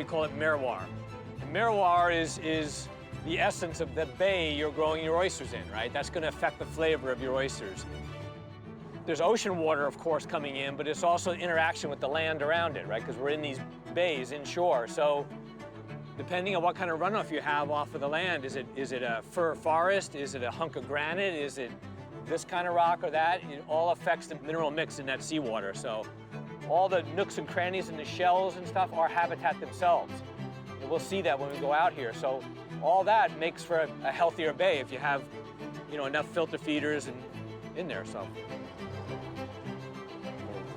call it miroir. And miroir is the essence of the bay you're growing your oysters in, right? That's going to affect the flavor of your oysters. There's ocean water, of course, coming in, but it's also interaction with the land around it, right? Because we're in these bays inshore. So depending on what kind of runoff you have off of the land, is it a fir forest? Is it a hunk of granite? Is it this kind of rock or that? It all affects the mineral mix in that seawater. So all the nooks and crannies and the shells and stuff are habitat themselves. And we'll see that when we go out here. So all that makes for a healthier bay if you have, you know, enough filter feeders and in there. So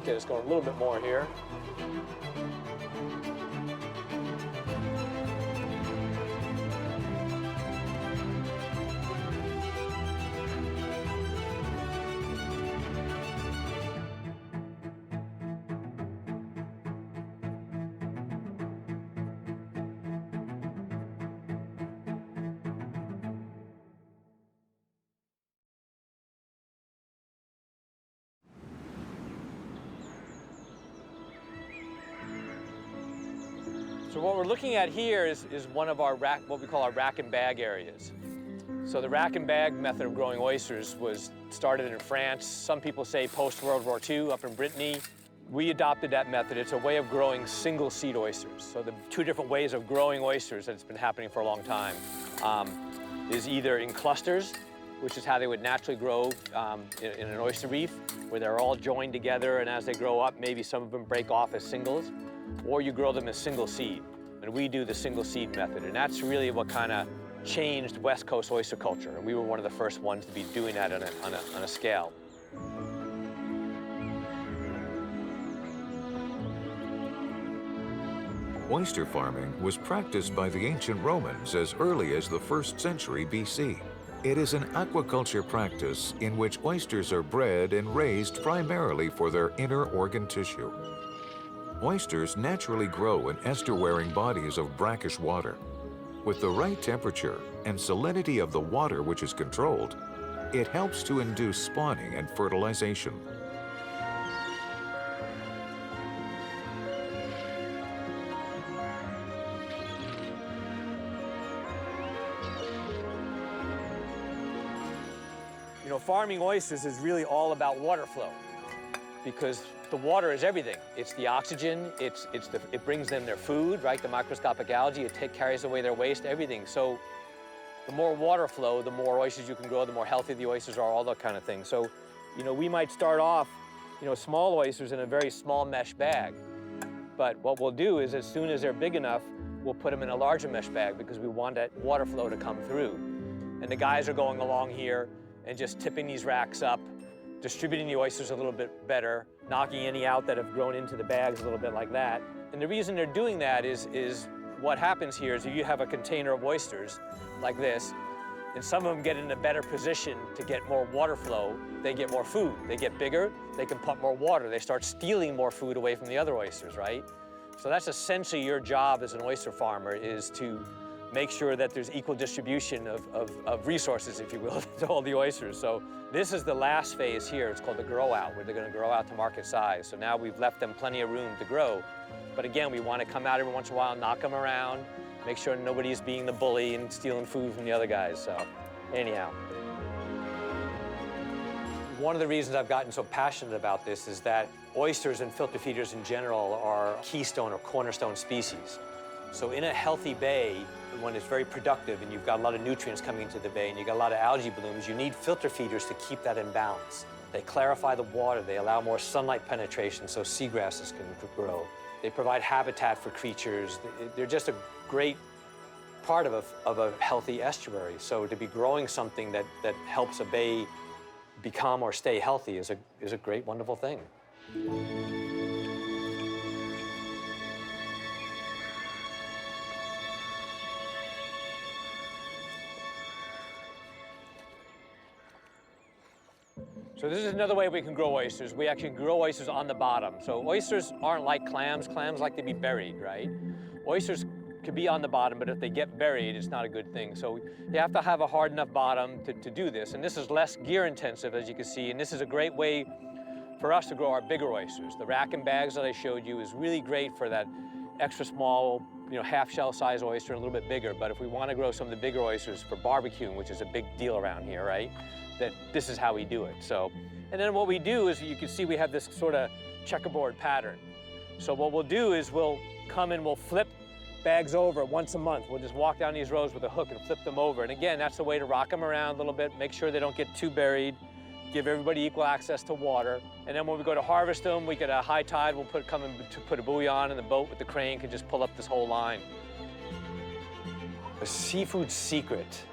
okay, let's go a little bit more here. So what we're looking at here is one of our what we call our rack and bag areas. So the rack and bag method of growing oysters was started in France. Some people say post-World War II up in Brittany. We adopted that method. It's a way of growing single seed oysters. So the two different ways of growing oysters that's been happening for a long time is either in clusters, which is how they would naturally grow in an oyster reef, where they're all joined together, and as they grow up, maybe some of them break off as singles, or you grow them as single seed. And we do the single seed method, and that's really what kind of changed West Coast oyster culture, and we were one of the first ones to be doing that on a scale. Oyster farming was practiced by the ancient Romans as early as the 1st century BC. It is an aquaculture practice in which oysters are bred and raised primarily for their inner organ tissue. Oysters naturally grow in ester-wearing bodies of brackish water. With the right temperature and salinity of the water which is controlled, it helps to induce spawning and fertilization. You know, farming oysters is really all about water flow, because the water is everything. It's the oxygen, it brings them their food, right? The microscopic algae, it carries away their waste, everything. So the more water flow, the more oysters you can grow, the more healthy the oysters are, all that kind of thing. So, you know, we might start off, you know, small oysters in a very small mesh bag. But what we'll do is as soon as they're big enough, we'll put them in a larger mesh bag because we want that water flow to come through. And the guys are going along here and just tipping these racks up, distributing the oysters a little bit better, knocking any out that have grown into the bags a little bit like that. And the reason they're doing that is what happens here is you have a container of oysters like this, and some of them get in a better position to get more water flow. They get more food. They get bigger, they can pump more water. They start stealing more food away from the other oysters, right? So that's essentially your job as an oyster farmer, is to make sure that there's equal distribution of resources, if you will, to all the oysters. So this is the last phase here. It's called the grow out, where they're going to grow out to market size. So now we've left them plenty of room to grow. But again, we want to come out every once in a while, knock them around, make sure nobody's being the bully and stealing food from the other guys. So anyhow. One of the reasons I've gotten so passionate about this is that oysters and filter feeders in general are keystone or cornerstone species. So in a healthy bay, when it's very productive and you've got a lot of nutrients coming into the bay and you've got a lot of algae blooms, you need filter feeders to keep that in balance. They clarify the water, they allow more sunlight penetration so seagrasses can grow. They provide habitat for creatures. They're just a great part of a healthy estuary. So to be growing something that helps a bay become or stay healthy is a great, wonderful thing. So this is another way we can grow oysters. We actually grow oysters on the bottom. So oysters aren't like clams. Clams like to be buried, right? Oysters could be on the bottom, but if they get buried, it's not a good thing. So you have to have a hard enough bottom to do this. And this is less gear intensive, as you can see. And this is a great way for us to grow our bigger oysters. The rack and bags that I showed you is really great for that extra small half shell size oyster and a little bit bigger. But if we want to grow some of the bigger oysters for barbecuing, which is a big deal around here, right? That this is how we do it. So, and then what we do is, you can see we have this sort of checkerboard pattern. So what we'll do is we'll come and we'll flip bags over once a month. We'll just walk down these rows with a hook and flip them over. And again, that's the way to rock them around a little bit, make sure they don't get too buried, give everybody equal access to water. And then when we go to harvest them, we get a high tide, we'll put a buoy on, and the boat with the crane can just pull up this whole line. A seafood secret.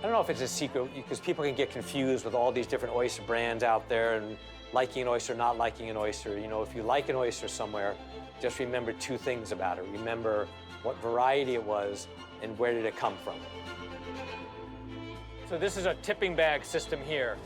I don't know if it's a secret, because people can get confused with all these different oyster brands out there and liking an oyster, not liking an oyster. If you like an oyster somewhere, just remember two things about it. Remember what variety it was and where did it come from. So this is a tipping bag system here.